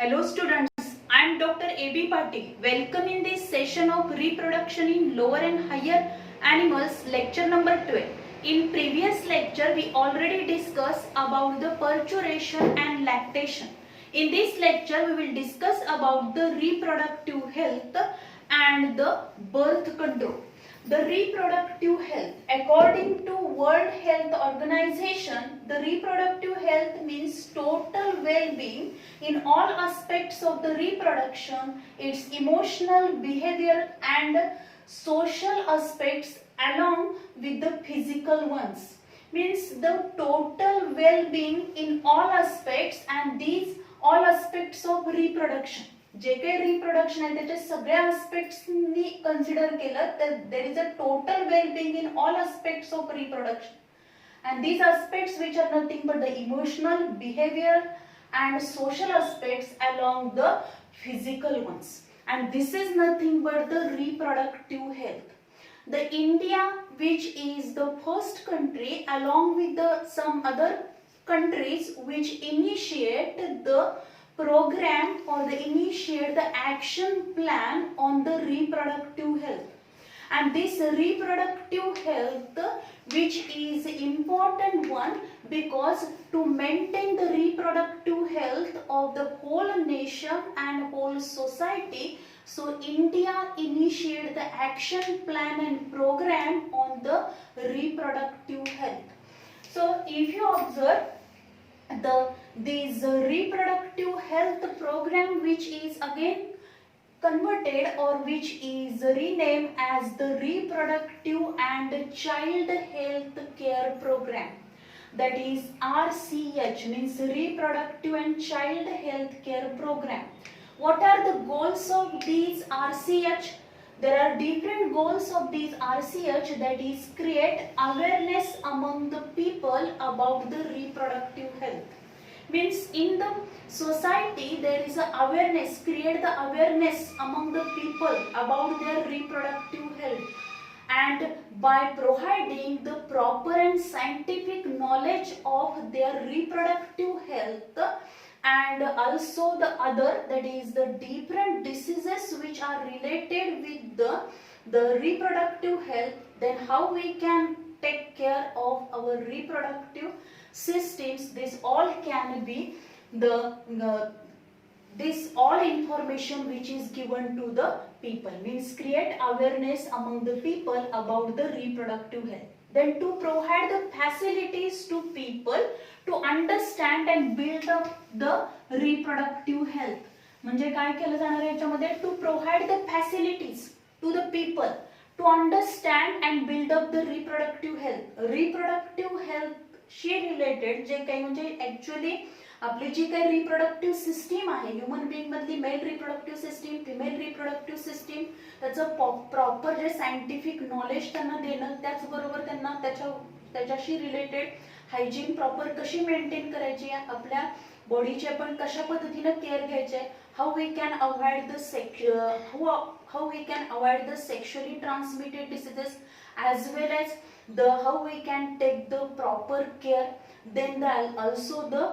Hello students, I am Dr. A.B. Patil. Welcome in this session of reproduction in lower and higher animals, lecture number 12. In previous lecture, we already discussed about the parturition and lactation. In this lecture, we will discuss about the reproductive health and the birth control. The reproductive health, according to World Health Organization, the reproductive health means total well-being in all aspects of the reproduction, its emotional, behavior and social aspects along with the physical ones. Means the total well-being in all aspects, and these all aspects of reproduction. जे काही reproduction आहे त्याच्या सगळ्या ॲस्पेक्ट्सनी consider केलं तर there is a total well-being in all aspects of reproduction and these aspects which are nothing but the emotional, behavior and social aspects along the physical ones, and this is nothing but the reproductive health. The India, which is the first country along with the some other countries which initiate the program or they initiate the action plan on the reproductive health. And this reproductive health, which is important one, because to maintain the reproductive health of the whole nation and whole society, so India initiated the action plan and program on the reproductive health. So if you observe this reproductive health program, which is again converted or which is renamed as the reproductive and child health care program, that is RCH, means reproductive and child health care program. What are the goals of these RCH? There are different goals of these RCH, that is create awareness among the people about the reproductive health. Means in the society there is a awareness, create the awareness among the people about their reproductive health, and by providing the proper and scientific knowledge of their reproductive health and also the other, that is the different diseases which are related with the reproductive health, then how we can take care of our reproductive systems. This all can be this all information which is given to the people, means create awareness among the people about the reproductive health. Then to provide the facilities to people to understand and build up the reproductive health. म्हणजे काय केलं जाणार आहे याच्यामध्ये, to provide the facilities to the people to understand and build up the reproductive health. Reproductive health शी related जे काही म्हणजे ऍक्च्युअली आपली जी काही रिप्रोडक्टिव्ह सिस्टीम आहे ह्युमन बिंग मधली, male reproductive system, female reproductive system, त्याचं प्रॉपर जे सायंटिफिक नॉलेज त्यांना देणं, त्याचबरोबर त्यांना त्याच्याशी रिलेटेड हायजीन प्रॉपर कशी मेंटेन करायची, आपल्या बॉडीचे पण कशा पद्धतीने केअर घ्यायचे, how we can avoid the sexually transmitted diseases as well as the how we can take the proper care, then also the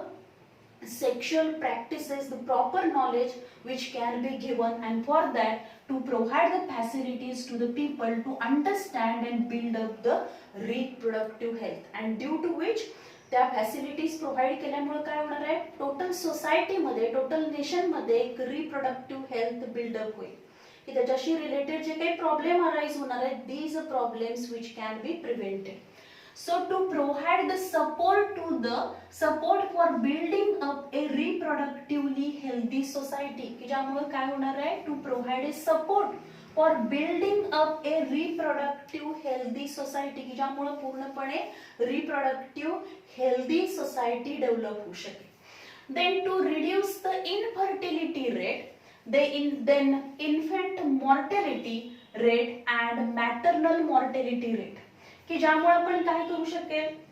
sexual practices, the proper knowledge which can be given, and for that to provide the facilities to the people to understand and build up the reproductive health, and due to which त्या facilities provide केल्यामुळे काय होणार आहे, total society मध्ये, total nation मध्ये एक reproductive health buildup होईल की त्याच्याशी रिलेटेड जे काही प्रॉब्लेम अराइज होणार आहेत, these problems which can B prevented. So to provide the support for building up a reproductively healthy society, की ज्यामुळे काय होणार आहे, to provide a support for building up a reproductive healthy society, की ज्यामुळे पूर्णपणे reproductive healthy society डेव्हलप होऊ शकेल. Then to reduce the infertility rate, then infant mortality rate and maternal mortality rate, की ज्यामुळे आपण काय करू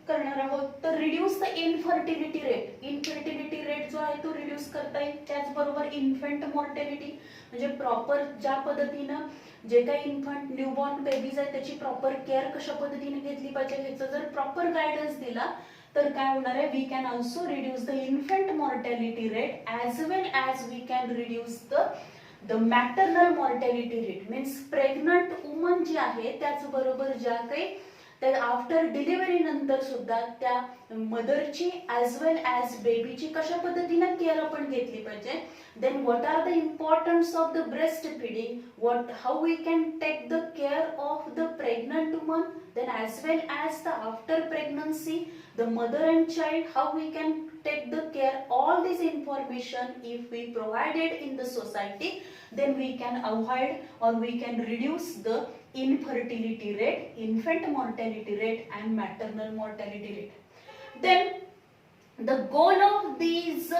करणार आहोत, तर reduce the infertility rate. Infertility rate जो आहे तो रिड्यूस करता येईल. त्याचबरोबर इन्फंट मॉर्टॅलिटी म्हणजे प्रॉपर ज्या पद्धतीनं जे काही इन्फंट न्यूबॉर्न बेबीज आहेत त्याची प्रॉपर केअर कशा पद्धतीने घेतली पाहिजे ह्याचं जर प्रॉपर गायडन्स दिला तर काय होणार आहे, we can also reduce the infant mortality rate as well as we can reduce the maternal mortality rate. Means pregnant woman जी आहे त्याचबरोबर ज्या काही तर आफ्टर डिलिव्हरी नंतर सुद्धा त्या मदरची ॲज वेल ॲज बेबीची कशा पद्धतीने केअर आपण घेतली पाहिजे. Then what are the importance of the breast feeding, how we can take the care of the pregnant woman, then as well as the after pregnancy, the mother and child, how we can take the care. All this information if we provided in the society, then we can avoid or we can reduce the infertility rate, infant mortality rate and maternal mortality rate. Then the goal of these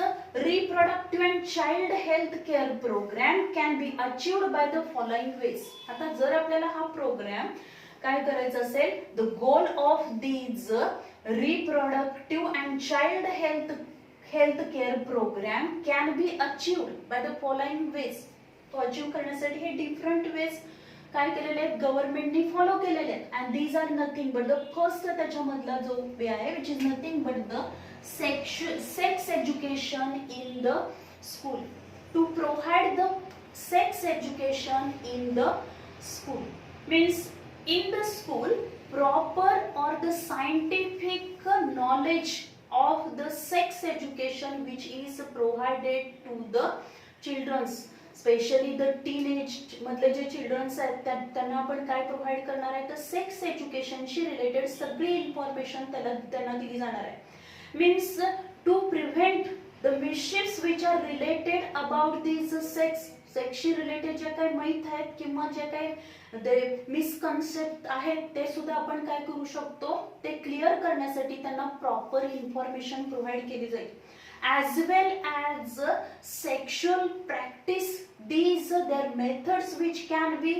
reproductive and child health care program can be achieved by the following ways. आता जर आपल्याला हा programme काय करायचं असेल, the goal of these reproductive and child health care programme can be achieved by the following ways. तो achieve करण्यासाठी हे डिफरंट वेज काय केलेले आहेत, गव्हर्नमेंटनी फॉलो केलेले आहेत. And these are nothing but the first त्याच्यामधला जो वे आहे which is nothing but the sex education in the school. To provide the sex education in the school means in the school proper or the scientific knowledge of the sex education which is provided to the childrens, especially the teenage मधले जे children's आहेत त्यांना आपण काय provide करणार आहे, तर sex एज्युकेशनशी रिलेटेड सगळी इन्फॉर्मेशन त्यांना दिली जाणार आहे. Means to prevent the mishaps which are related about this सेक्सशी रिलेटेड जे काही माहित आहेत किंवा जे काही मिसकन्सेप्ट आहेत ते सुद्धा आपण काय करू शकतो, ते क्लिअर करण्यासाठी त्यांना प्रॉपर इन्फॉर्मेशन प्रोव्हाइड केली जाईल. As well as sexual practice, these their methods which can be,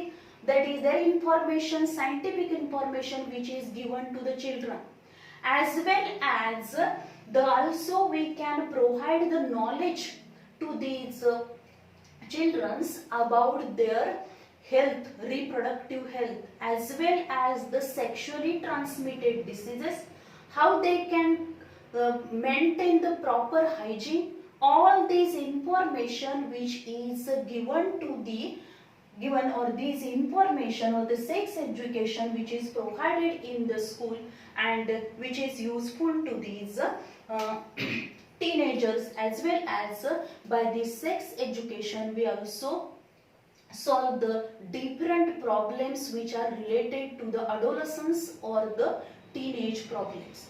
that is their information, scientific information which is given to the children. As well as also we can provide the knowledge to these children about their health, reproductive health, as well as the sexually transmitted diseases, how they can maintain the proper hygiene. All this information which is given or this information or the sex education which is provided in the school and which is useful to these teenagers, as well as by this sex education we also solve the different problems which are related to the adolescence or the teenage problems.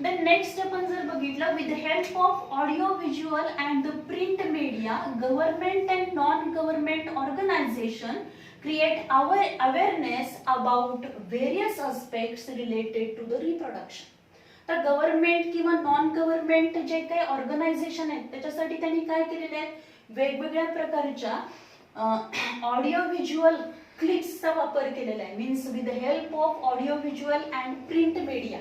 Then next आपण जर बघितलं, with the help of audio visual and the print media, government and non-government organization create our awareness about various aspects related to the reproduction. तर government किंवा non government जे काही organisation आहेत त्याच्यासाठी त्यांनी काय केलेले आहेत, वेगवेगळ्या प्रकारच्या ऑडिओ व्हिज्युअल क्लिप्सचा वापर केलेला आहे. Means with the help of audio visual and print media,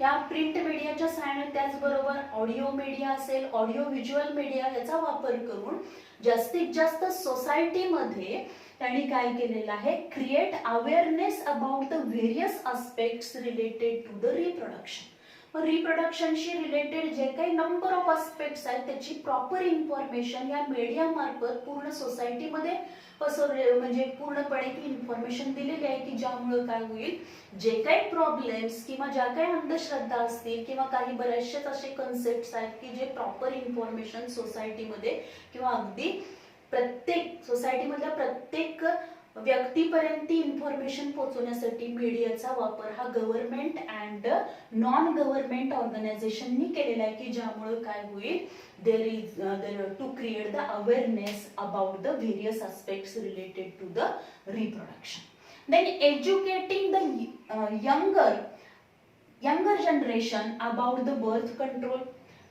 या प्रिंट मीडियाच्या सहाय्याने त्याचबरोबर ऑडिओ मीडिया असेल, ऑडिओ व्हिज्युअल मीडिया याचा वापर करून जास्तीत जास्त सोसायटीमध्ये त्यांनी काय केलेलं आहे, create awareness about the various aspects related to the reproduction. रिप्रोडक्शनशी रिलेटेड जे काही नंबर ऑफ आस्पेक्ट्स आहेत त्याची प्रॉपर इन्फॉर्मेशन या मीडिया मार्फत पूर्ण सोसायटीमध्ये म्हणजे पूर्णपणे ती इन्फॉर्मेशन दिलेली आहे की ज्यामुळे काय होईल, जे काही प्रॉब्लेम्स किंवा ज्या काही अंधश्रद्धा असतील किंवा काही बरेचसेच असे कन्सेप्ट आहेत की जे प्रॉपर इन्फॉर्मेशन सोसायटीमध्ये किंवा अगदी प्रत्येक सोसायटीमधल्या प्रत्येक व्यक्तीपर्यंत इन्फॉर्मेशन पोहोचवण्यासाठी मीडियाचा वापर हा गव्हर्नमेंट अँड नॉन गव्हर्नमेंट ऑर्गनायझेशननी केलेला आहे की ज्यामुळे काय होईल, there is to create the awareness about the various aspects related to the reproduction. Then educating the younger generation about the birth control,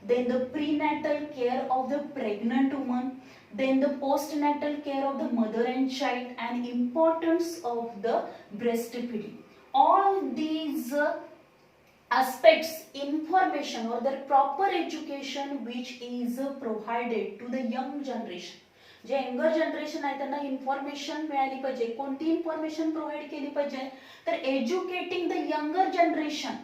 then the prenatal care of the pregnant woman, then the postnatal care of the mother and child, and importance of the breastfeeding. All these aspects, information or the proper education which is provided to the young generation. जे younger generation आहे त्यांना information मिळाली पाहिजे. कोणती information provide केली पाहिजे, तर educating the younger generation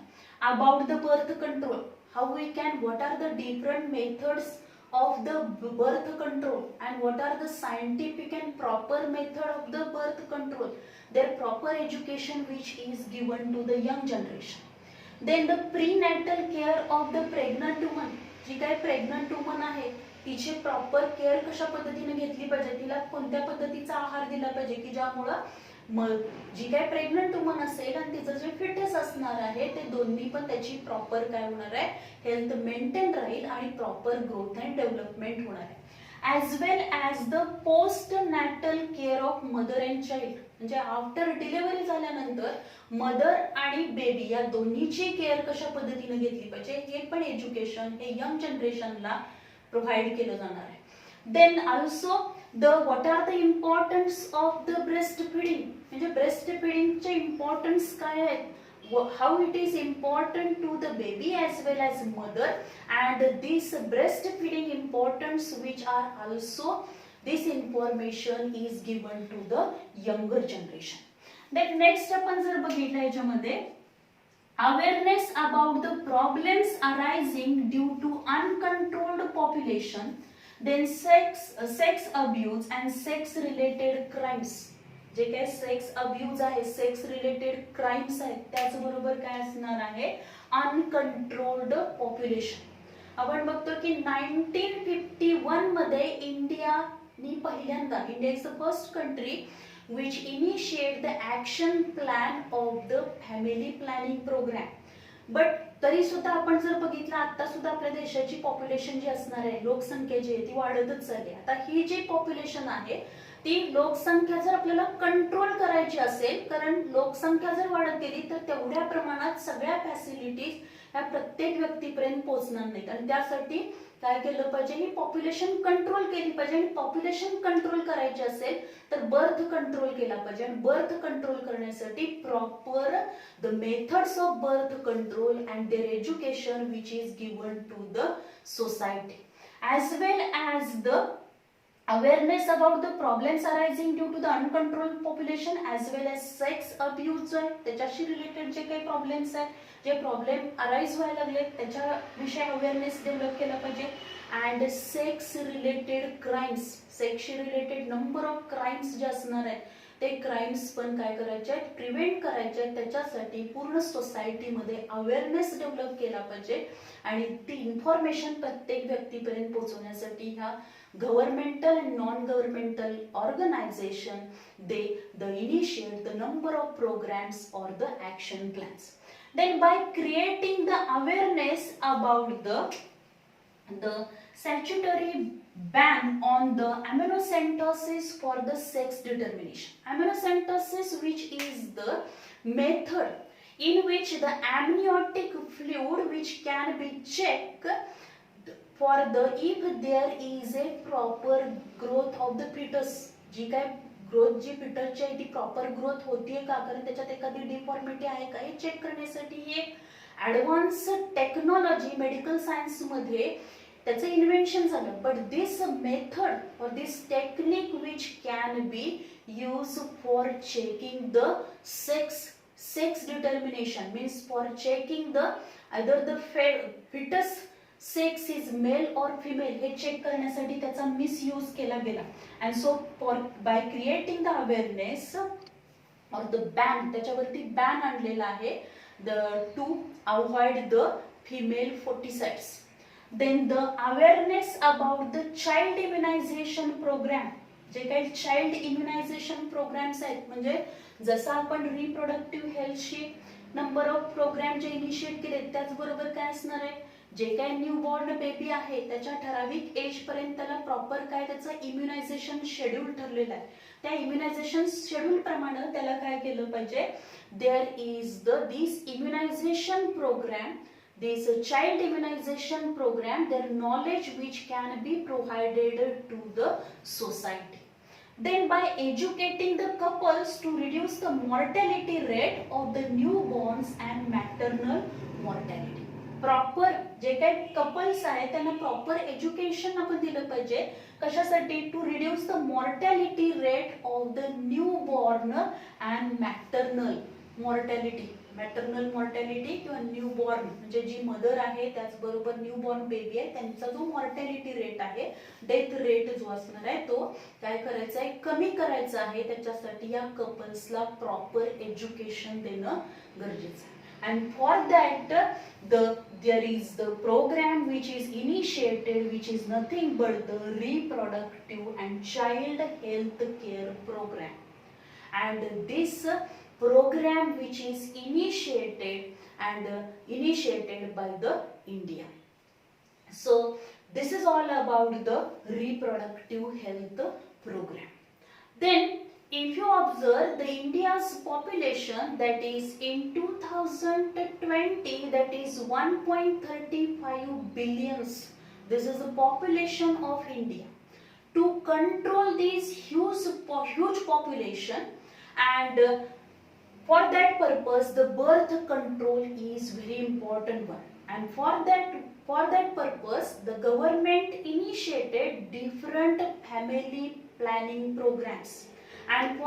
about the birth control, what are the different methods of the birth control and what are the scientific and proper method of the birth control, their proper education which is given to the young generation. Then the prenatal care of the pregnant woman, जी काय pregnant woman आहे तिची proper care कशा पद्धतीने घेतली पाहिजे, तिला कोणत्या पद्धतीचा आहार दिला पाहिजे की ज्यामुळे जी काय प्रेग्नंट वुमन असेल आणि तिचं जे फिटनेस असणार आहे ते दोन्ही पण त्याची प्रॉपर काय होणार आहे, हेल्थ मेंटेन राहील आणि प्रॉपर ग्रोथ अँड डेव्हलपमेंट होणार आहे. as well as the postnatal care of mother and child, म्हणजे आफ्टर डिलिव्हरी झाल्यानंतर मदर आणि बेबी या दोन्हीची केअर कशा पद्धतीने घेतली पाहिजे हे पण एज्युकेशन हे यंग जनरेशनला प्रोव्हाइड केलं जाणार आहे. Then also what are the importance of the breastfeeding, म्हणजे breastfeedingचे इम्पॉर्टन्स काय आहेत, how it is important to the baby as well as mother, and this breastfeeding importance which are also this information is given to the younger generation. Then next आपण जर बघितलं याच्यामध्ये awareness about the problems arising due to uncontrolled population, then sex abuse and sex related crimes, जे काही sex abuse आहे, sex related crimes आहेत, त्याचबरोबर काय असणार आहे, अनकंट्रोल्ड पॉप्युलेशन. आपण बघतो की 1951 मध्ये इंडियानी पहिल्यांदा, India is the first country which initiate the action plan of the family planning program. But तरी सुद्धा आपण जर बघितलं आता सुद्धा आपल्या देशाची पॉप्युलेशन जी असणार आहे, लोकसंख्या जी आहे ती वाढतच चालली आहे. आता ही जी पॉप्युलेशन आहे ती लोकसंख्या जर आपल्याला कंट्रोल करायची असेल, कारण लोकसंख्या जर वाढत गेली तर तेवढ्या प्रमाणात सगळ्या फॅसिलिटीज ह्या प्रत्येक व्यक्तीपर्यंत पोहोचणार नाहीत आणि त्यासाठी काय केलं पाहिजे, ही पॉप्युलेशन कंट्रोल केली पाहिजे. आणि पॉप्युलेशन कंट्रोल करायची असेल तर बर्थ कंट्रोल केला पाहिजे आणि बर्थ कंट्रोल करण्यासाठी proper the methods of birth control and their education which is given to the society, as well as the awareness about the problems arising due to the uncontrolled population as well as sex abuse जो आहे त्याच्याशी related जे काही problems आहेत, जे problem arise व्हायला लागले त्याच्याविषयी अवेअरनेस डेव्हलप केला पाहिजे. अँड सेक्स रिलेटेड क्राइम्स, सेक्सशी रिलेटेड नंबर ऑफ क्राइम्स जे असणार आहेत ते क्राइम्स पण काय करायचे आहेत, प्रिव्हेंट करायचे आहेत. त्याच्यासाठी पूर्ण सोसायटीमध्ये अवेअरनेस डेव्हलप केला पाहिजे आणि ती इन्फॉर्मेशन प्रत्येक व्यक्तीपर्यंत पोहोचवण्यासाठी ह्या governmental and non-governmental organization they initiate the number of programs or the action plans. Then by creating the awareness about the statutory ban on the amniocentesis for the sex determination. Amniocentesis, which is the method in which the amniotic fluid which can be checked for the if there is a proper growth of the fetus, जी काय growth जी फिटसची आहे ती proper growth होतीये का, कारण त्याच्यात एखादी deformity आहे का हे चेक करण्यासाठी एक ऍडव्हान्स टेक्नॉलॉजी मेडिकल सायन्स मध्ये त्याचं इन्व्हेन्शन झालं. But this method or this technique which can be use for checking the sex determination, means for checking the either the foetus sex is male or female हे check करण्यासाठी त्याचा misuse केला गेला. And so for by creating the awareness और the ban, त्याच्यावरती ban आणलेला आहे the to avoid the female foeticides. Then the awareness about the child immunisation programme, जे काही चाइल्ड इम्युनायझेशन प्रोग्राम्स आहेत, म्हणजे जसं आपण रिप्रोडक्टिव्ह हेल्थशी नंबर ऑफ प्रोग्राम जे इनिशिएट केले त्याचबरोबर काय असणार आहे, जे काय न्यू बॉर्न बेबी आहे त्याच्या ठराविक एज पर्यंत त्याला प्रॉपर काय त्याचं इम्युनायझेशन शेड्यूल ठरलेलं आहे. त्या इम्युनायझेशन शेड्यूल प्रमाणे त्याला काय केलं पाहिजे, there is this immunization programme, this child immunization program, their knowledge which can be provided to the society. Then by educating the couples to reduce the mortality rate of the newborns and maternal mortality. Proper जे काही couples आहेत त्यांना proper education आपण दिलं पाहिजे कशासाठी, to reduce the mortality rate of the new born and maternal mortality. Maternal mortality किंवा newborn म्हणजे जी मदर आहे त्याचबरोबर न्यूबॉर्न बेबी आहे त्यांचा जो मॉर्टॅलिटी रेट आहे, डेथ रेट जो असणार आहे तो काय करायचा आहे, कमी करायचा आहे. त्याच्यासाठी या कपल्सला प्रॉपर एज्युकेशन देणं गरजेचं आहे. And for that there is the program which is initiated, which is nothing but the reproductive and child health care program. And this program which is initiated by the India. So this is all about the reproductive health program. Then if you observe the India's population, that is in 2020, that is 1.35 billions. This is the population of India. To control this huge population, and for that purpose the birth control is very important one. And for that purpose the government initiated different family planning programs. And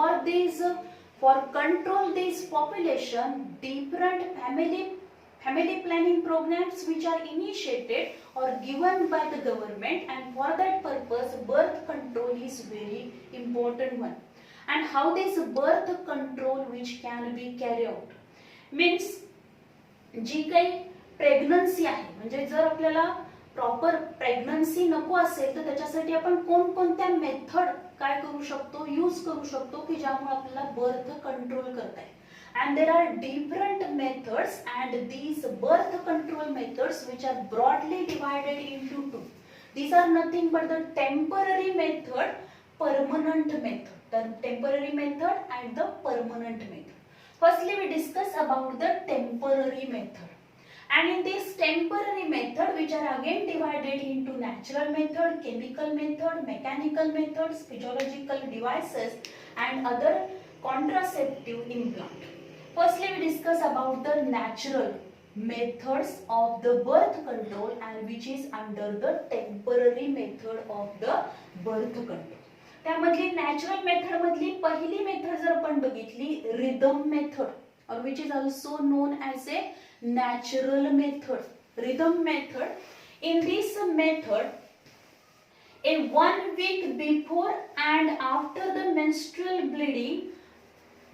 for control this population, different family planning programs which are initiated or given by the government. And for that purpose birth control is very important one. And how this birth control which can be carried out means, जी काही pregnancy आहे म्हणजे जर आपल्याला proper pregnancy नको असेल तर त्याच्यासाठी आपण कोणकोणत्या मेथड काय करू शकतो, यूज करू शकतो की ज्यामुळे आपल्याला बर्थ कंट्रोल करता येईल. And there are different methods, and these birth control methods which are broadly divided into two. These are nothing but the temporary method, permanent method. The temporary method and the permanent method. Firstly we discuss about the temporary method. And in this temporary method, which are again divided into natural method, chemical method, mechanical methods, physiological devices, and other contraceptive implant. Firstly we discuss about the natural methods of the birth control, and which is under the temporary method of the birth control. त्यामधली natural method मधली पहिली method जर आपण बघितली, rhythm method, or which is also known as a natural method, rhythm method. In this method, a 1 week before and after the menstrual bleeding,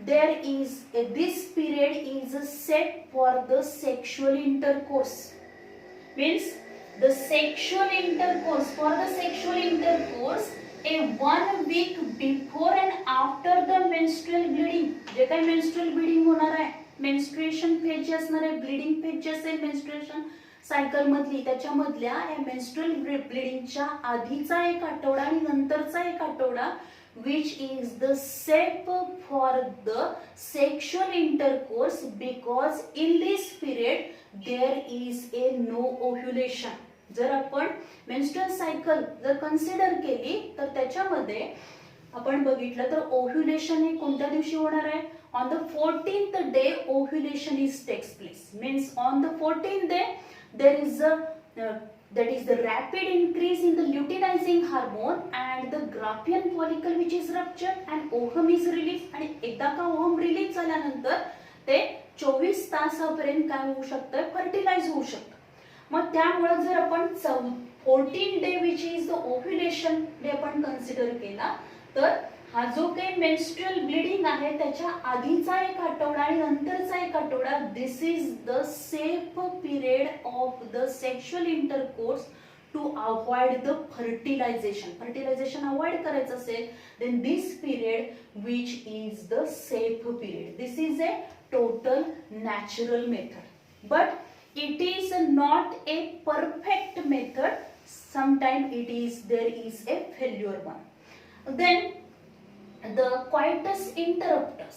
there is this period is set for the sexual intercourse. Means the sexual intercourse, for the sexual intercourse, a 1 week before and after the menstrual bleeding. जे काही menstrual bleeding होणार आहे, menstruation phase जे असणार आहे, bleeding phase जे असेल menstruation cycle मधली, त्याच्यामधल्या या मेन्स्ट्रुअल ब्लीडिंगच्या आधीचा एक आठवडा आणि नंतरचा एक आठवडा which is the safe for the sexual intercourse, because in this period there is a no ovulation. जर आपण मेन्स्ट्रुअल सायकल जर कन्सिडर केली तर त्याच्यामध्ये आपण बघितलं तर ओव्ह्युलेशन हे कोणत्या दिवशी होणार आहे, on the 14th day ovulation takes place. Means on the 14th day there is that is the rapid increase in the luteinizing hormone, and the Graafian follicle which is ruptured and ovum is released. आणि एकदा का ovum release झाल्यानंतर ते 24 तासापर्यंत काय होऊ शकतं, fertilise होऊ शकतं. मग त्यामुळे जर आपण 14 day which is the ovulation day आपण कन्सिडर केला तर हा जो काही मेन्स्ट्रुअल ब्लीडिंग आहे त्याच्या आधीचा एक आठवडा आणि नंतरचा एक आठवडा, this is the safe period of the sexual intercourse to avoid the fertilisation. Fertilisation avoid करायचं असेल then this period which is the safe period. This is a total natural method, but it is not a perfect method. Sometimes there is a failure one. Then the coitus interruptus.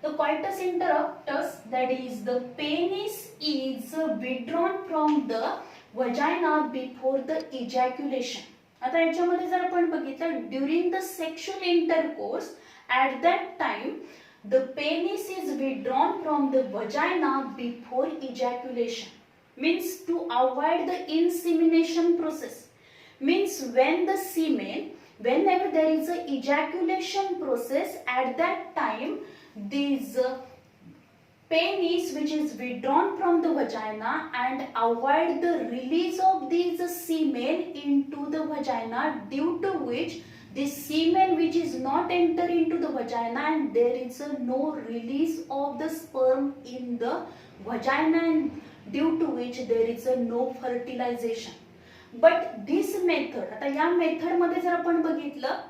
The coitus interruptus, that is the penis is withdrawn from the vagina before the ejaculation. आता याच्यामध्ये जर आपण बघितलं, during the sexual intercourse, at that time the penis is withdrawn from the vagina before ejaculation. Means to avoid the insemination process. Means when the semen, whenever there is a ejaculation process, at that time these penis which is withdrawn from the vagina and avoid the release of these semen into the vagina, due to which this semen which is not enter into the vagina and there is no release of the sperm in the vagina, and due to which there is no fertilization. But this method, आता या method मध्ये जर आपण बघितलं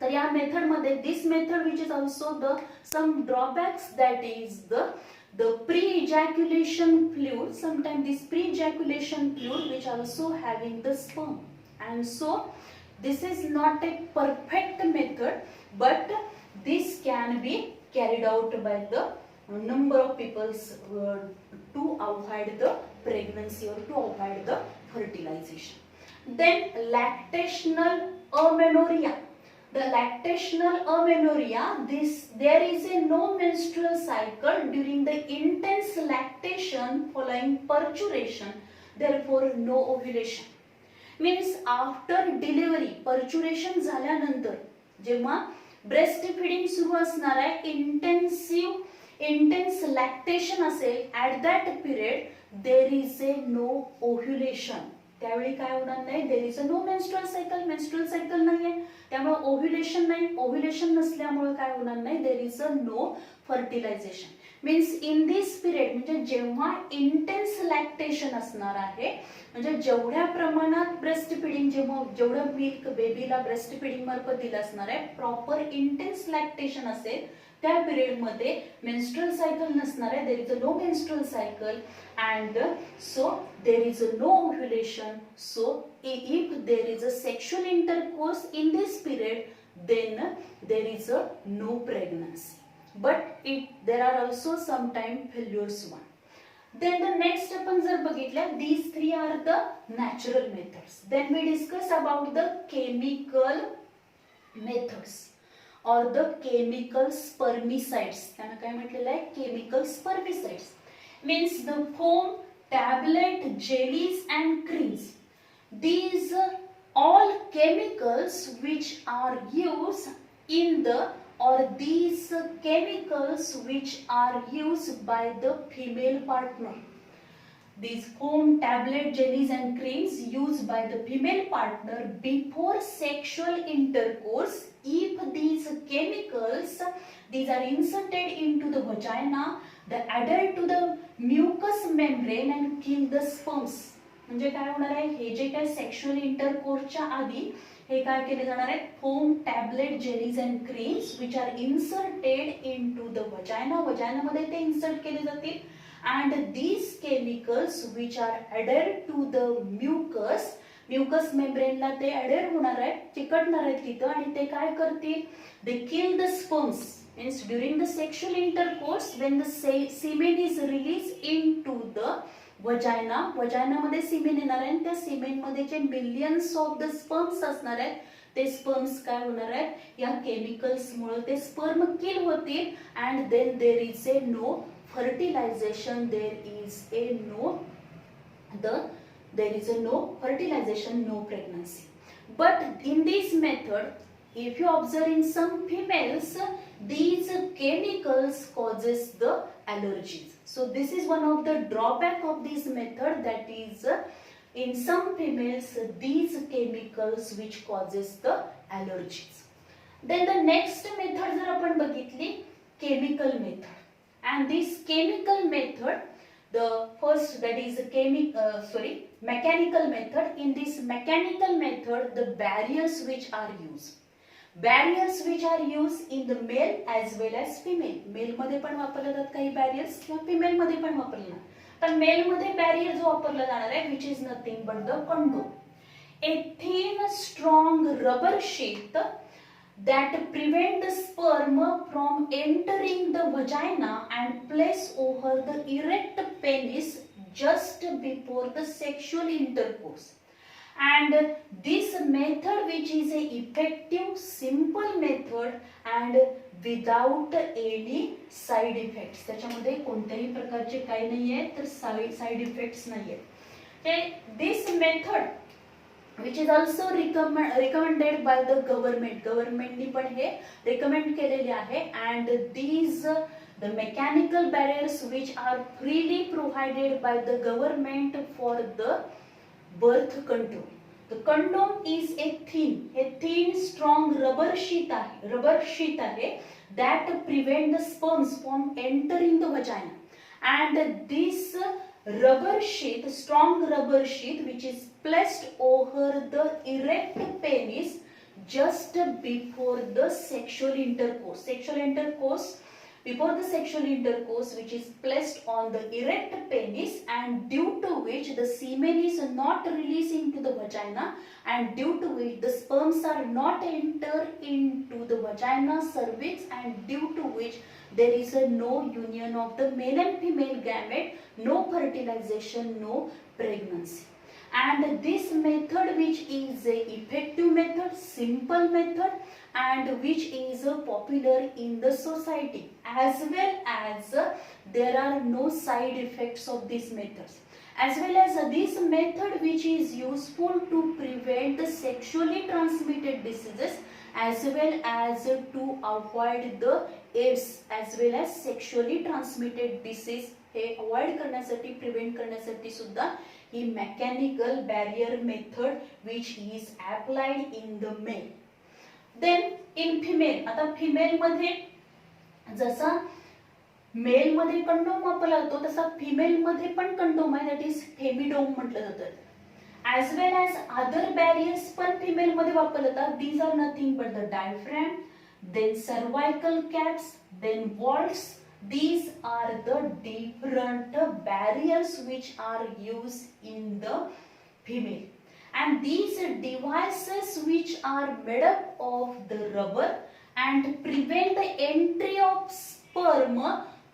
तर या method मध्ये this method which is also the some drawbacks, that is the pre-ejaculation fluid, sometimes this pre-ejaculation fluid which also having the sperm, and so this is not a perfect method, but this can be carried out by the number of people to avoid the pregnancy or to avoid the fertilization. Then lactational amenorrhea. The lactational amenorrhea, there is a no menstrual cycle during the intense lactation following parturition, therefore no ovulation. Means after delivery, parturition झाल्यानंतर जेव्हा breast feeding सुरू असणार आहे, intense lactation असेल, at that period there is a no ovulation. त्यावेळी काय होणार नाही, there is a no menstrual cycle नाहीये, त्यामुळे ओव्ह्युलेशन नसल्यामुळे काय होणार नाही, there is a no fertilization. Means in this period, म्हणजे जेव्हा इंटेन्स लॅक्टेशन असणार आहे, म्हणजे जेवढ्या प्रमाणात ब्रेस्ट फिडिंग, जेवढं मिल्क बेबीला ब्रेस्ट फिडिंग मार्फत दिलं असणार आहे, प्रॉपर इंटेन्स लॅक्टेशन असेल, त्या पिरियड मध्ये मेन्स्ट्रुअल सायकल नसणार आहे, there is a no menstrual cycle, and so there is no ovulation. So if there is a sexual intercourse in this period, then there is a no pregnancy, but there are also sometimes failures one. Then the next आपण जर बघितलं, these three are the natural methods. Then we discuss about the chemical methods or the chemical spermicides. त्यांना काय म्हटलेलं आहे, chemical spermicides. Means the foam, tablet, jellies and creams. These all chemicals which are used in the, or these chemicals which are used by the female partner. These foam, tablet, jellies and creams used by the female partner before sexual intercourse. If these chemicals, these are inserted into the vagina, they adhere to the mucous membrane and kill the sperms. म्हणजे काय होणार आहे, हे जे काय sexual इंटरकोर्सच्या आधी हे काय केले जाणार आहे, foam, tablet, jellies and creams which are inserted into the vagina, वजायनामध्ये ते इन्सर्ट केले जातील, and these chemicals which are adhered to the mucous membrane ला ते adhere होणार आहे, चिकटणार आहेत तिथं, आणि ते काय करतील, they kill the sperms. Means during the sexual intercourse, when the semen is released into the vagina, vagina मध्ये semen येणार आहे, त्या semen मध्ये जे millions of the sperms असणार आहेत, ते स्पर्म्स काय होणार आहेत, या केमिकल्स मुळे ते स्पर्म किल होतील, and then there is a no fertilization, there is no fertilization, no pregnancy. But in this method, if you observe in some females, these chemicals causes the allergies. So this is one of the drawback of this method, that is in some females these chemicals which causes the allergies. Then the next method जर आपण बघितली, chemical method. And this chemical method, the first, that is mechanical method. In this mechanical method, the barriers which are used in the male as well as female. Male मध्ये पण वापरले जातात काही barriers, किंवा female मध्ये पण वापरले जातात. तर मेल मध्ये barrier जो वापरला जाणार आहे, which is nothing but the condom. A thin strong rubber sheath that prevent the sperm from entering the vagina and place over the erect penis just before the sexual intercourse. And this method, which is a effective, simple method and without any side effects. त्याच्यामध्ये कोणत्याही प्रकारचे काही नाहीये, तर side effects नाहीये. This method, which is also recommended by the government. Government ने पण हे recommend केलेले आहे, and these the mechanical barriers which are freely provided by the government for the birth control. The condom is a thin strong rubber sheet आहे that prevent the sperms from entering the vagina, and this strong rubber sheet which is placed over the erect penis just before the sexual intercourse. Before the sexual intercourse, which is placed on the erect penis, and due to which the semen is not released into the vagina, and due to which the sperms are not enter into the vagina, cervix, and due to which there is no union of the male and female gamete, no fertilization, no pregnancy. And this method, which is a effective method, simple method, and which is popular in the society, as well as there are no side effects of these methods, as well as this method which is useful to prevent the sexually transmitted diseases, as well as to avoid the AIDS as well as sexually transmitted disease. हे avoid करण्यासाठी, prevent करण्यासाठी सुद्धा ही mechanical barrier method which is applied in the male. Then in female, आता female मध्ये जसा mail मध्ये condom वापरला जातो तसा फिमेल मध्ये पण कंडोम आहे, दॅट इज फेमिडोम म्हटलं जातं. as well as other barriers पण फिमेल मध्ये वापरले जातात. these are nothing but the diaphragm, then cervical caps, then vaults. These are the different barriers which are used in the female, and these devices which are made up of the rubber and prevent the entry of sperm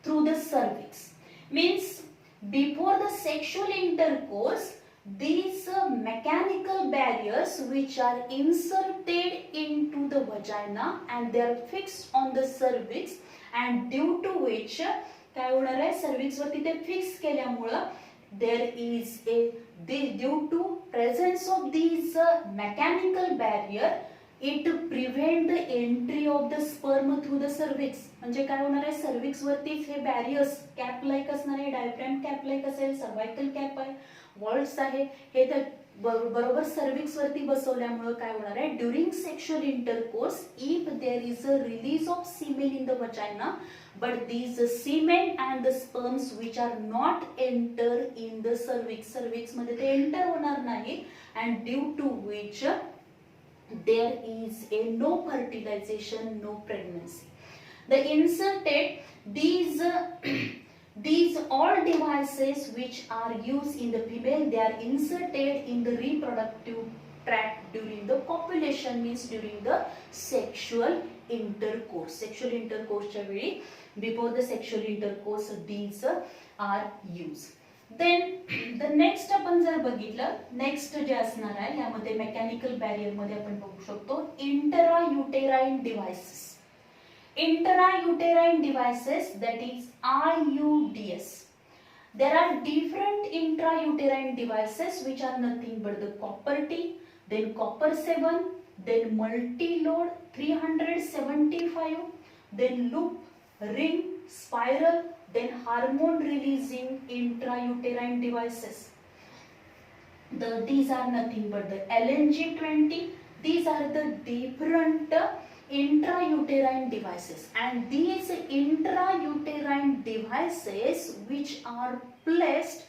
through the cervix. Means before the sexual intercourse, these mechanical barriers which are inserted into the vagina and they are fixed on the cervix, and due to which काय होणार आहे, cervix वरती ते fix केल्यामुळे there is a due to presence of these mechanical barrier, it prevent the entry of the sperm through the cervix. म्हणजे काय होणार आहे, cervix वरतीच हे barriers कॅप लाईक असणार आहे, diaphragm कॅप लाईक असेल, cervical कॅप आहे, vaults आहे, हे तर बरोबर cervix वरती बसवल्यामुळे काय होणार आहे, during sexual intercourse if there is a release of semen in the vagina, but these semen and the sperms which are not enter in the cervix मध्ये ते एंटर होणार नाही, and due to which there is a no fertilization, no pregnancy. The inserted these all devices which are used in the female, they are inserted in the reproductive tract during the copulation, means during the sexual intercourse. Sexual intercourse च्या वेळी, before the sexual intercourse, these are used. Then the next आपण जर बघितलं, next जे असणार आहे यामध्ये mechanical barrier मध्ये आपण बघू शकतो इंट्रायुटेराइन devices. Intrauterine devices, that is IUDs. There are different intrauterine devices which are nothing but the copper T, then copper 7, then multi-load 375, then loop, ring, spiral, then hormone releasing intrauterine devices. These are nothing but the LNG20. These are the different intrauterine devices, and these intrauterine devices which are placed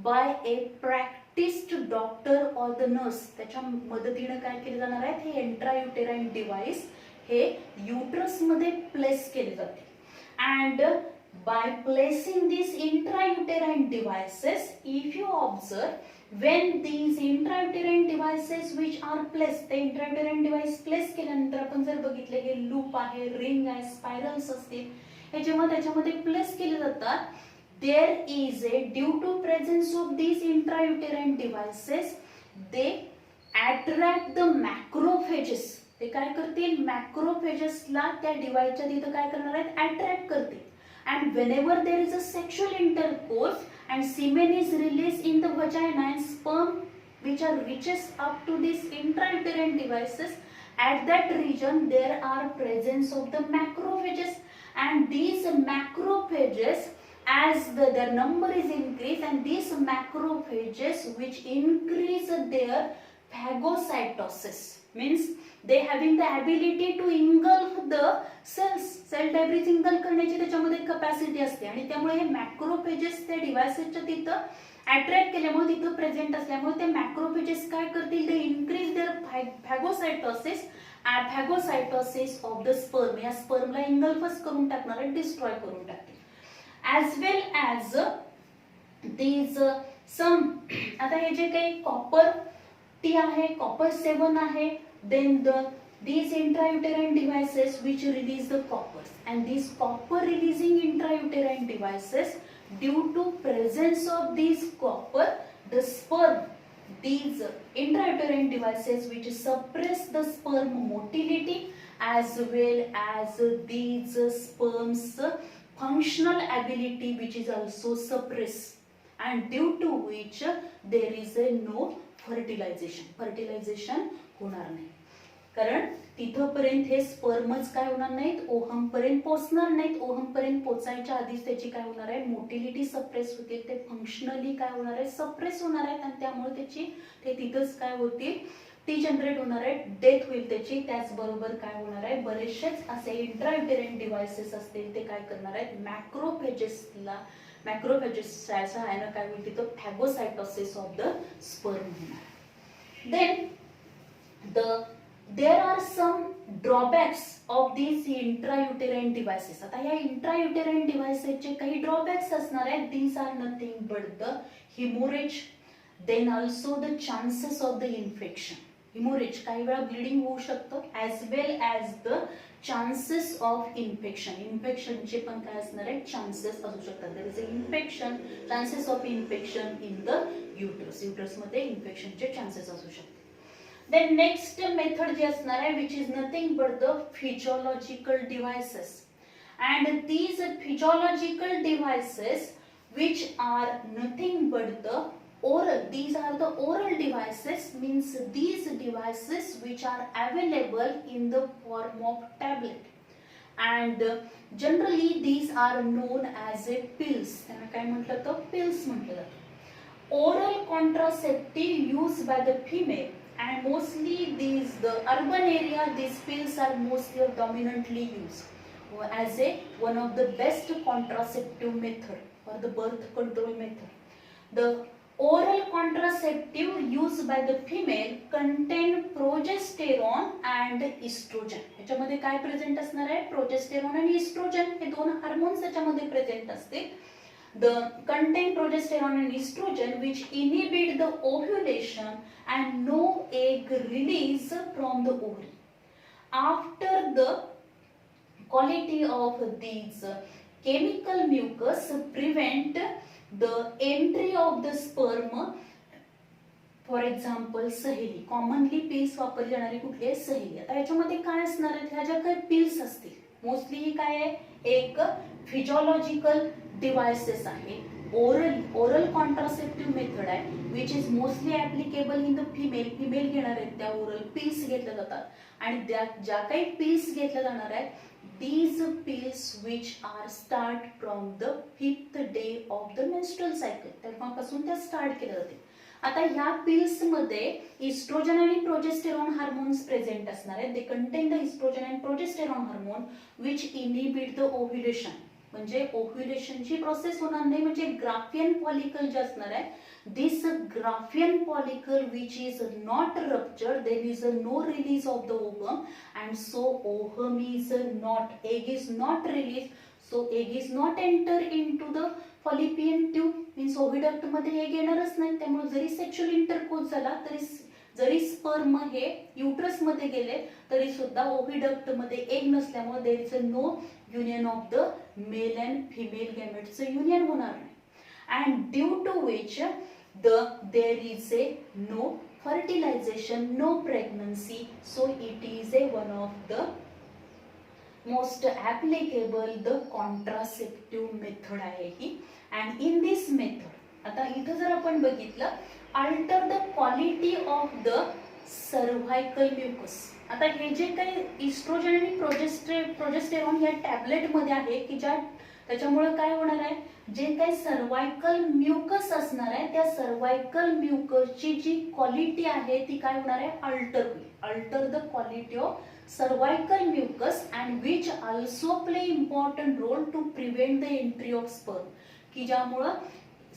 by a practiced doctor or the nurse, त्याच्या मदतीने काय केले जाणार आहे, हे इंट्रायुटेराइन device हे uterus मध्ये place केले जाते. and by placing these intrauterine devices, if you observe, when these intrauterine devices which are placed, the intrauterine device place केल्यानंतर आपण जर बघितले हे लूप आहे, रिंग आहे, स्पायरल्स असतील, हे जेव्हा त्याच्यामध्ये प्लेस केले जातात, there is a, due to presence of these intrauterine devices, they attract the macrophages. ते काय करतील, मॅक्रोफेजेसला त्या डिव्हाइसच्या तिथे काय करणार आहेत, अट्रॅक्ट करतील. and whenever there is a sexual intercourse and semen is released in the vagina and sperm which are reaches up to these intrauterine devices, at that region there are presence of the macrophages, and these macrophages, as their number is increased, and these macrophages which increase their phagocytosis, means they having the ability to engulf the cells, cell debris engulf करण्याची त्याच्यामध्ये capacity असते आणि त्यामुळे हे macrophages त्या डिव्हाइसेसच्या तिथं attract केल्यामुळे तिथं प्रेझेंट असल्यामुळे ते मॅक्रोफेजेस काय करतील, ते increase their phagocytosis of the sperm, या स्पर्मला इंगल्फच करून टाकणार आहे, डिस्ट्रॉय करून टाकतील. as well as these some, आता हे जे काही कॉपर टी आहे, कॉपर 7 आहे, then these intrauterine devices which release the copper, and these copper releasing intrauterine devices, due to presence of these copper, the sperm, these intrauterine devices which suppress the sperm motility as well as these sperms functional ability which is also suppressed, and due to which there is a no fertilization होणार नाही, कारण तिथपर्यंत हे स्पर्मच काय होणार नाहीत, ohm पर्यंत पोहोचणार नाहीत. ओहम पर्यंत पोहोचायच्या आधीच त्याची काय होणार आहे, मोटिलिटी सप्रेस होतील, ते फंक्शनली काय होणार आहे, सप्रेस होणार आहेत, आणि त्यामुळे त्याची ते तिथंच काय होतील, ती जनरेट होणार आहे, डेथ होईल त्याची. त्याचबरोबर काय होणार आहे, बरेचसेच असे इंट्रायुटेरिन डिव्हाइसेस असतील ते काय करणार आहेत, मॅक्रोफेजेसच्या सहाय्याने काय होईल, तिथं फॅगोसायटोसिस ऑफ द स्पर्म होणार. Then there are some drawbacks of these intrauterine devices. आता या intrauterine devices चे काही drawbacks असणार आहेत. These are nothing but the hemorrhage, then also the chances of the infection. Hemorrhage काही वेळा ब्लिडिंग होऊ शकतं, as well as the chances of infection. Infection चे पण काय असणार आहे, चान्सेस असू शकतात. There is a infection, chances of infection in the uterus. uterus मध्ये इन्फेक्शन चे चान्सेस असू शकतात. Then next method जे असणार आहे, which is nothing but the physiological devices, and these physiological devices which are nothing but the oral, these are the oral devices, means these devices which are available in the form of tablet, and generally these are known as a pills. त्यांना काय म्हटलं तर pills म्हटलं जातं. Oral contraceptive used by the female, and mostly these the urban area, these pills are mostly or dominantly used as a one of the best contraceptive method for the birth control method. The oral contraceptive used by the female contain progesterone and estrogen. याच्यामध्ये काय present असणार आहे, progesterone आणि oestrogen हे दोन hormones याच्यामध्ये present असतील. The contain progesterone and estrogen which inhibit the ovulation and no egg release from the ovary. After the quality of these chemical mucus prevent the entry of the sperm. For example, सहेली, commonly pills वापरली जाणारी कुठली आहे, सहेली. आता याच्यामध्ये काय असणार आहे, ह्या ज्या काही पिल्स असतील मोस्टली ही काय आहे, एक फिजियोलॉजिकल डिव्हाइसेस आहे, ओरल कॉन्ट्रासेप्टिव्ह मेथड आहे, which is mostly applicable in the female घेणार आहेत त्या ओरल पिल्स घेतल्या जातात. आणि ज्या काही पिल्स घेतल्या जाणार आहेत, these pills which are start from the 5th day of the menstrual cycle, तेव्हापासून त्या स्टार्ट केल्या जातील. आता ह्या पिल्स मध्ये इस्ट्रोजन आणि प्रोजेस्टेरॉन हार्मोन्स प्रेझेंट असणार आहेत. They contain the estrogen and progesterone hormone which inhibit the ovulation, म्हणजे ओव्ह्युलेशनची प्रोसेस होणार नाही, म्हणजे ग्राफियन फॉलिकल जे असणार आहे, this Graafian follicle which is not ruptured, there is no release of the ovum, and so ovum is not, egg is not release, so egg is not enter in to the fallopian tube, means oviduct मध्ये egg येणारच नाही. त्यामुळे जरी sexual intercourse झाला तरी, जरी sperm हे uterus मध्ये गेले तरी सुद्धा ओव्हिडक्ट मध्ये एग नसल्यामुळे there is no union of the male and female गॅमेट्सचं युनियन होणार नाही. And due to which there is a no fertilization, no pregnancy, so it is a one of the most applicable the contraceptive method आहे ही. and in this method, आता इथं जर आपण बघितलं, alter the quality of the cervical mucus, आता हे जे काही इस्ट्रोजन आणि प्रोजेस्टेरॉन या टॅबलेट मध्ये आहे की ज्या त्याच्यामुळे काय होणार आहे, जे काही सर्वायकल म्युकस असणार आहे त्या सर्वायकल म्युकसची जी क्वालिटी आहे ती काय होणार आहे, अल्टर होईल. Alter the quality of cervical mucus and which also play important role to prevent the entry of sperm, की ज्यामुळं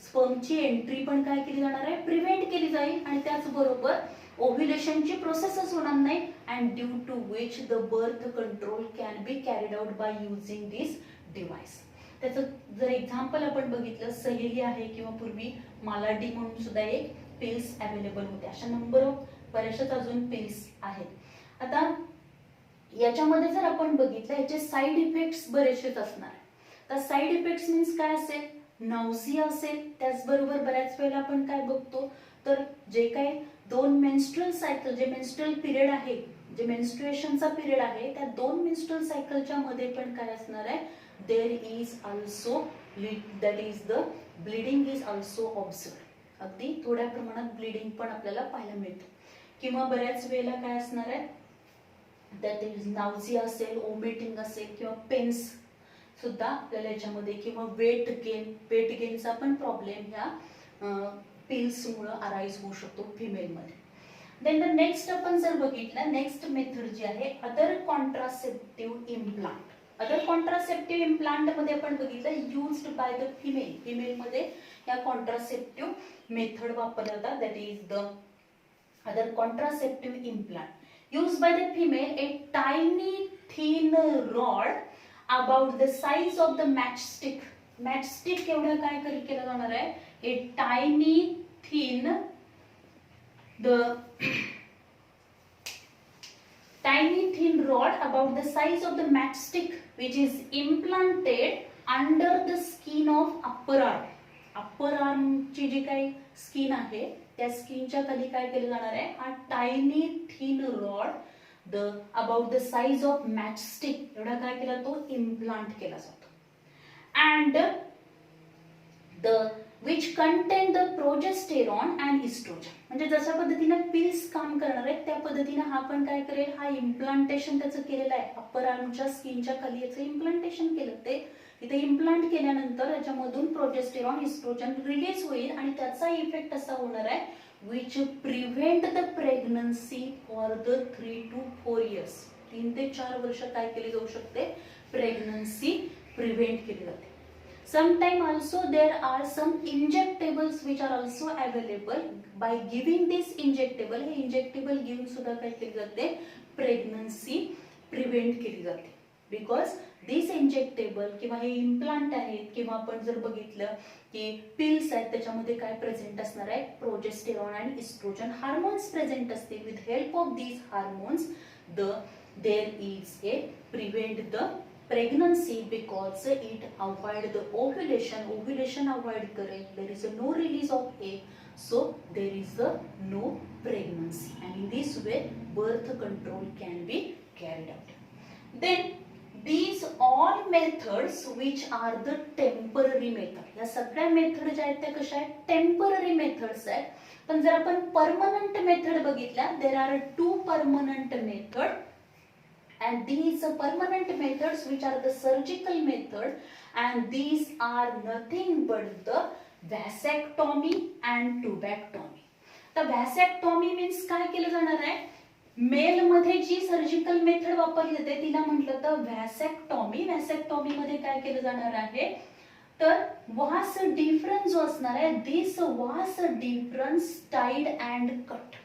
स्पर्मची एंट्री पण काय केली जाणार आहे, प्रिव्हेंट केली जाईल आणि त्याचबरोबर ओव्ह्युलेशनची प्रोसेसच होणार नाही and due to which the birth control can be carried out by using this device. त्याचं जर एक्झाम्पल आपण बघितलं, सहेली आहे किंवा पूर्वी मालाडी म्हणून सुद्धा एक पिल्स अवेलेबल होते. अशा नंबर ऑफ बऱ्याचशाच अजून पिल्स आहेत. आता याच्यामध्ये जर आपण बघितलं याचे साईड इफेक्ट्स बरेचसेच असणार. तर साईड इफेक्ट्स मीन्स काय असेल, नाउसिया असेल. त्याचबरोबर बऱ्याच वेळेला आपण काय बघतो तर जे काही दोन मेन्स्ट्रुअल सायकल, जे मेन्स्ट्रुअल पिरियड आहे, जे मेन्स्ट्रुएशनचा पिरियड आहे त्या दोन मेन्स्ट्रुअल सायकलच्या मध्ये पण काय असणार आहे, there is also that is the bleeding is also observe. अगदी थोड्या प्रमाणात ब्लिडिंग पण आपल्याला पाहायला मिळतं. किंवा बऱ्याच वेळेला काय असणार आहे, दॅट इज नाउजिया असेल, ओमिटिंग असेल किंवा पेन्स सुद्धा आपल्याला याच्यामध्ये, किंवा वेट गेनचा पण प्रॉब्लेम ह्या पिल्समुळे अराईज होऊ शकतो फिमेलमध्ये. देन द नेक्स्ट आपण जर बघितलं, नेक्स्ट मेथड जी आहे other contraceptive implant. Other contraceptive implant मध्ये आपण बघितलं युज्ड बाय द फिमेल मध्ये या कॉन्ट्रासेप्टिव्ह मेथड वापरल्या जातात. That is the other contraceptive implant used by the female, a tiny thin rod about the size of the matchstick. Matchstick एवढं काय केलं जाणार आहे, a tiny thin rod about the size of the matchstick which is implanted under the skin of upper arm. Upper आर्मची जी काही skin आहे त्या स्किनच्या खाली काय केलं जाणार आहे, हा tiny thin rod the about the size of matchstick एवढा काय केला तो इम्प्लांट केला जातो. And the which contain the progesterone and estrogen. म्हणजे जशा पद्धतीने पिल्स काम करणार आहेत त्या पद्धतीने हा पण काय करेल, हा इम्प्लांटेशन त्याचं केलेलं आहे. अप्पर आर्मच्या स्किनच्या खाली याचं इम्प्लांटेशन केलं. ते इथे इम्प्लांट केल्यानंतर याच्यामधून प्रोजेस्टेरॉन इस्ट्रोजन रिलीज होईल आणि त्याचा इफेक्ट असा होणार आहे which prevent the pregnancy for the 3 to 4 years. 3 ते 4 वर्ष काय केली जाऊ शकते, प्रेग्नन्सी प्रिव्हेंट केली जाते. Sometimes also there are some injectables which are also available. By giving this injectable, हे injectable घेऊन सुद्धा काय केली जाते, प्रेग्नन्सी प्रिव्हेंट केली जाते. बिकॉज दिस इंजेक्टेबल किंवा हे इम्प्लांट आहेत किंवा आपण जर बघितलं की पिल्स आहेत त्याच्यामध्ये काय प्रेझेंट असणार आहे, प्रोजेस्टेरॉन आणि इस्ट्रोजन हार्मोन्स प्रेझेंट असते. With help of these hormones there is A prevent the pregnancy because it avoid the ovulation avoid करेल. there is no release of egg, so there is no pregnancy, and in this way birth control can be carried out. Then these all methods which are the temporary method, या सगळ्या method ज्या आहेत त्या कशा आहेत, temporary methods आहेत. पण जर आपण परमनंट मेथड बघितल्या, there are 2 permanent method. And these permanent methods which are the surgical method, and these are nothing but the vasectomy and tubectomy. तर vasectomy means काय केलं जाणार आहे, मेल मध्ये जी सर्जिकल मेथड वापरली जाते तिला म्हटलं तर व्हॅसेक्टॉमी. व्हॅसेक्टॉमी मध्ये काय केलं जाणार आहे तर वास डिफरन्स जो असणार आहे, दिस वास डिफरन्स टाईड अँड कट.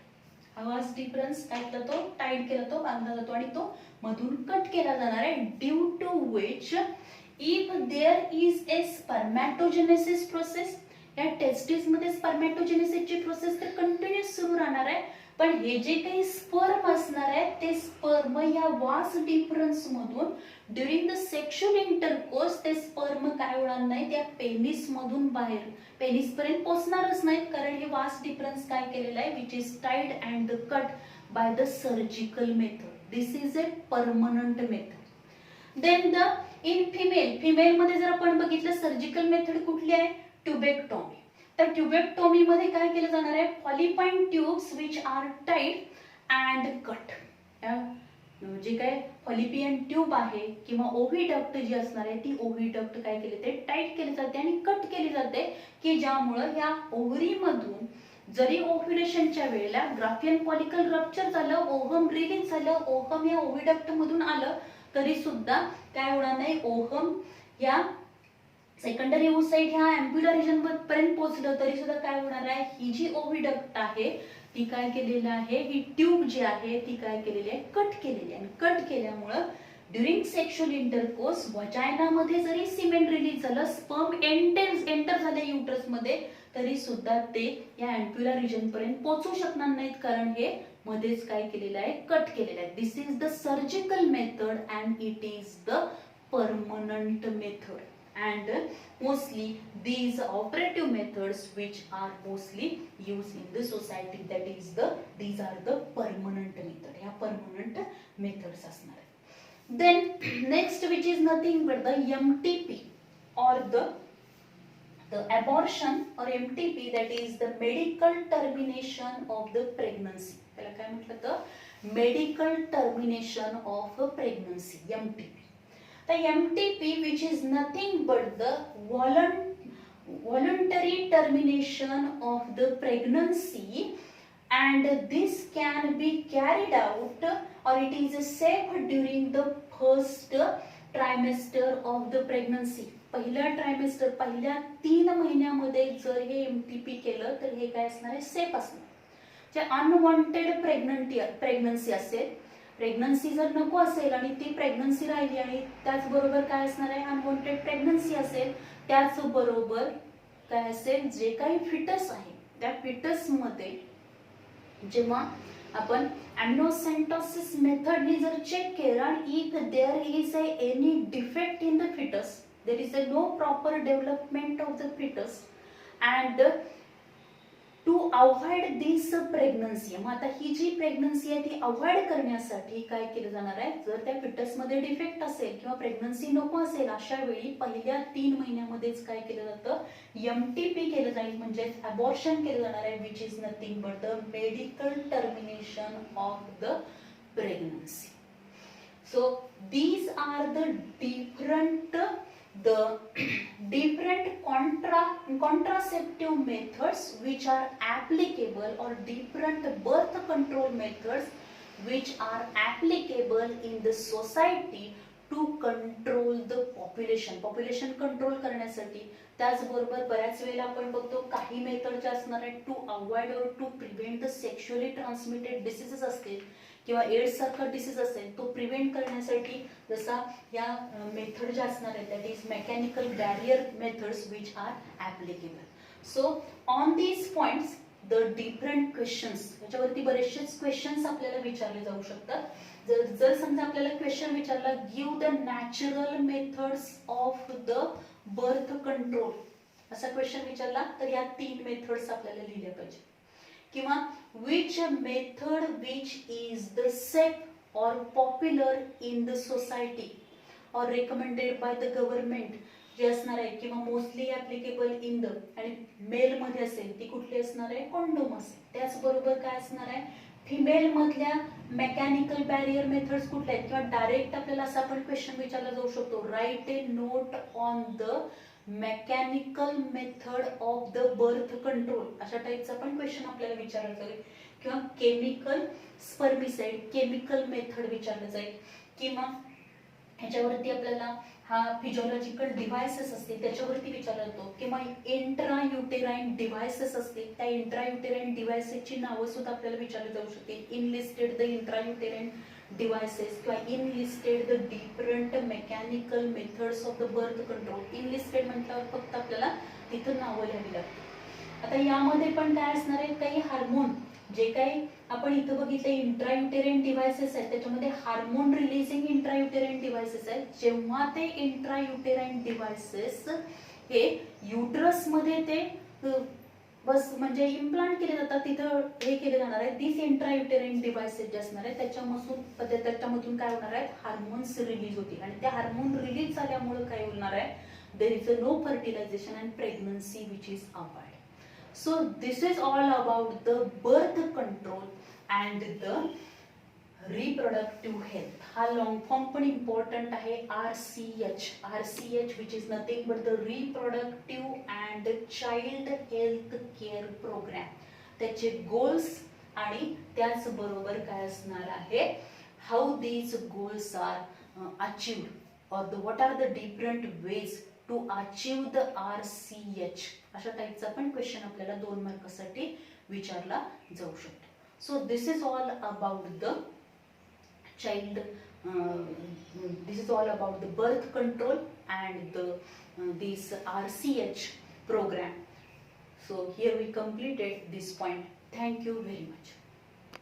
वास डिफरन्स काय केला तो, टाईड केला तो, बांधला जातो आणि तो मधून कट केला जाणार आहे. Due to which if there is a spermatogenesis process, या टेस्टिस मध्ये स्पर्मॅटोजेनेसिसची प्रोसेस तर कंटिन्यूस सुरू राहणार आहे. पण हे जे काही स्पर्म असणार आहे ते स्पर्म या वास डिफरन्स मधून ड्युरिंग द सेक्शुअल इंटरकोर्स ते स्पर्म काय होणार नाही, त्या पेनिस मधून बाहेर पेनिस पर्यंत पोहोचणारच नाहीत, कारण हे वास डिफरन्स काय केलेला आहे which is tied and cut by the surgical method. This is a permanent method. Then the in female मध्ये जर आपण बघितलं सर्जिकल मेथड कुठली आहे, ट्युबेक्टॉमी. तर ट्युबेक्टॉमी मध्ये काय केलं जाणार आहे, fallopian tubes which are tied and cut. जे काय फॉलिपियन ट्यूब आहे किंवा ओव्हिडक्ट जी असणार आहे ती ओव्हिडक्ट काय केले ते टाईट केली जाते आणि कट केली जाते की ज्यामुळं या ओव्हरीमधून जरी ओव्ह्युलेशनच्या वेळेला ग्राफियन फॉलिकल रप्चर झालं, ओव्हम रिलीज झालं, ओव्हम या ओव्हिडक्ट मधून आलं तरी सुद्धा काय होणार नाही, ओव्हम या सेकंडरी ओसाइट ह्या अँप्युलर रिजन पर्यंत पोहोचलं तरी सुद्धा काय होणार आहे, ही जी ओव्हिडक्ट आहे ती काय केलेली आहे, ही ट्यूब जी आहे ती काय केलेली आहे, कट केलेली आहे. आणि कट केल्यामुळं ड्युरिंग सेक्शुअल इंटरकोर्स वजायनामध्ये जरी सिमेंट रिलीज झालं, स्पर्म एंटर झाले युट्रस मध्ये तरी सुद्धा ते या अँप्युलर रिजन पर्यंत पोहोचू शकणार नाहीत, कारण हे मध्येच काय केलेलं आहे, कट केलेलं आहे. This is the surgical method and it is the permanent method. And mostly these operative methods which are mostly used in the society, that is these are the permanent method. या permanent methods असणार आहे. Then next, which is nothing but the MTP or the abortion or MTP, that is the medical termination of the pregnancy. त्याला काय म्हटलं तर medical termination of a pregnancy, MTP. The MTP, which is nothing but the voluntary termination of the pregnancy, and this can be carried out or it is safe during the first trimester of the pregnancy. पहिल्या trimester, पहिल्या 3 महिन्यामध्ये जर हे MTP केलं तर हे काय असणार आहे, सेफ असणार. जे अनवॉन्टेड प्रेग्नन्सी असेल, प्रेग्नन्सी जर नको असेल आणि ती प्रेग्नन्सी राहिली आणि त्याचबरोबर काय असणार आहे, अनवॉन्टेड प्रेग्नन्सी असेल, त्याचबरोबर काय असेल, जे काही फिटस आहे त्या फिटस मध्ये जेव्हा आपण अॅम्निओसेंटोसिस मेथडनी जर चेक केलं आणि if there is any defect in the foetus, there is no proper development of the foetus and to avoid this pregnancy. मग आता ही जी प्रेग्नन्सी आहे ती अवॉइड करण्यासाठी काय केलं जाणार आहे, जर त्या फिटस मध्ये डिफेक्ट असेल किंवा प्रेग्नन्सी नको असेल अशा वेळी पहिल्या 3 महिन्यामध्येच काय केलं जातं, MTP केलं जाईल, म्हणजे अबॉर्शन केलं जाणार आहे, which is nothing but the medical termination of the pregnancy. So these are the different contraceptive methods which are applicable, or different birth control methods which are applicable in the society to control the population control करण्यासाठी. त्याचबरोबर बऱ्याच वेळेला आपण बघतो काही method जे असणार आहे टू अवॉइड और to prevent the sexually transmitted diseases असतील किंवा एड्स सारखा डिसीज असेल तो प्रिव्हेंट करण्यासाठी जसा या मेथड ज्या असणार आहेत, that is mechanical barrier methods which are applicable. So on these points the different questions, याच्यावरती बरेचसेच क्वेश्चन्स आपल्याला विचारले जाऊ शकतात. जर समजा आपल्याला क्वेश्चन विचारला, give the natural methods of the birth control, असा क्वेश्चन विचारला तर या 3 मेथड्स आपल्याला लिहिल्या पाहिजे. किंवा which method which is the safe or popular in the society or recommended by the government जे असणार आहे किंवा मोस्टली ऍप्लिकेबल इन द, आणि मेल मध्ये असेल ती कुठली असणार आहे, कॉन्डोम असेल. त्याचबरोबर काय असणार आहे, फिमेल मधल्या मेकॅनिकल बॅरियर मेथड्स कुठल्या आहेत, किंवा डायरेक्ट आपल्याला असा पण क्वेश्चन विचारला जाऊ शकतो, write a note on the mechanical method of the birth control, अशा टाईपचा पण क्वेश्चन आपल्याला विचारला जाईल. किंवा केमिकल स्पर्मिसाइड केमिकल मेथड विचारलं जाईल. किंवा ह्याच्यावरती आपल्याला हा फिजिओलॉजिकल डिव्हाइसेस असतील त्याच्यावरती विचारला जातो. किंवा इंट्रायुटेराइन डिव्हाइसेस असतील, त्या इंट्रायुटेराइन डिव्हाइसेसची नावं सुद्धा आपल्याला विचारली जाऊ शकतील. इनलिस्टेड द इंट्रायुटेराइन devices किंवा enlisted the different mechanical methods of the birth control. Enlisted म्हटल्यावर फक्त आपल्याला तिथं नावं लिहावी लागतात. आता यामध्ये पण काय असणार आहे, काही हार्मोन जे काही आपण इथं बघितले इंट्रायुटेराइन डिव्हाइसेस आहेत त्याच्यामध्ये हार्मोन रिलीजिंग इंट्रायुटेराइन डिव्हाइसेस आहेत. जेव्हा ते इंट्रायुटेराइन डिव्हाइसेस हे युट्रस मध्ये ते बस म्हणजे इम्प्लांट केले जातात, तिथं हे केले जाणार आहे. दिस इंट्रायुटेराइन डिव्हाइसेस जे असणार आहे त्याच्यामधून काय होणार आहे, हार्मोन्स रिलीज होतील आणि त्या हार्मोन रिलीज झाल्यामुळे काय होणार आहे, there is a no fertilization and pregnancy which is avoid. So this is all about the birth control and the reproductive health हा लॉंग फॉर्म पण इम्पॉर्टंट आहे RCH which is nothing but the reproductive and child health care programme. त्याचे goals आणि त्याचबरोबर काय असणार आहे, how these goals are achieved और what are the different ways to achieve the RCH अशा टाईपचा पण क्वेश्चन आपल्याला 2 मार्कासाठी विचारला जाऊ शकतो. So this is all about the child, this is all about the birth control and the this RCH program. So here we completed this point. Thank you very much.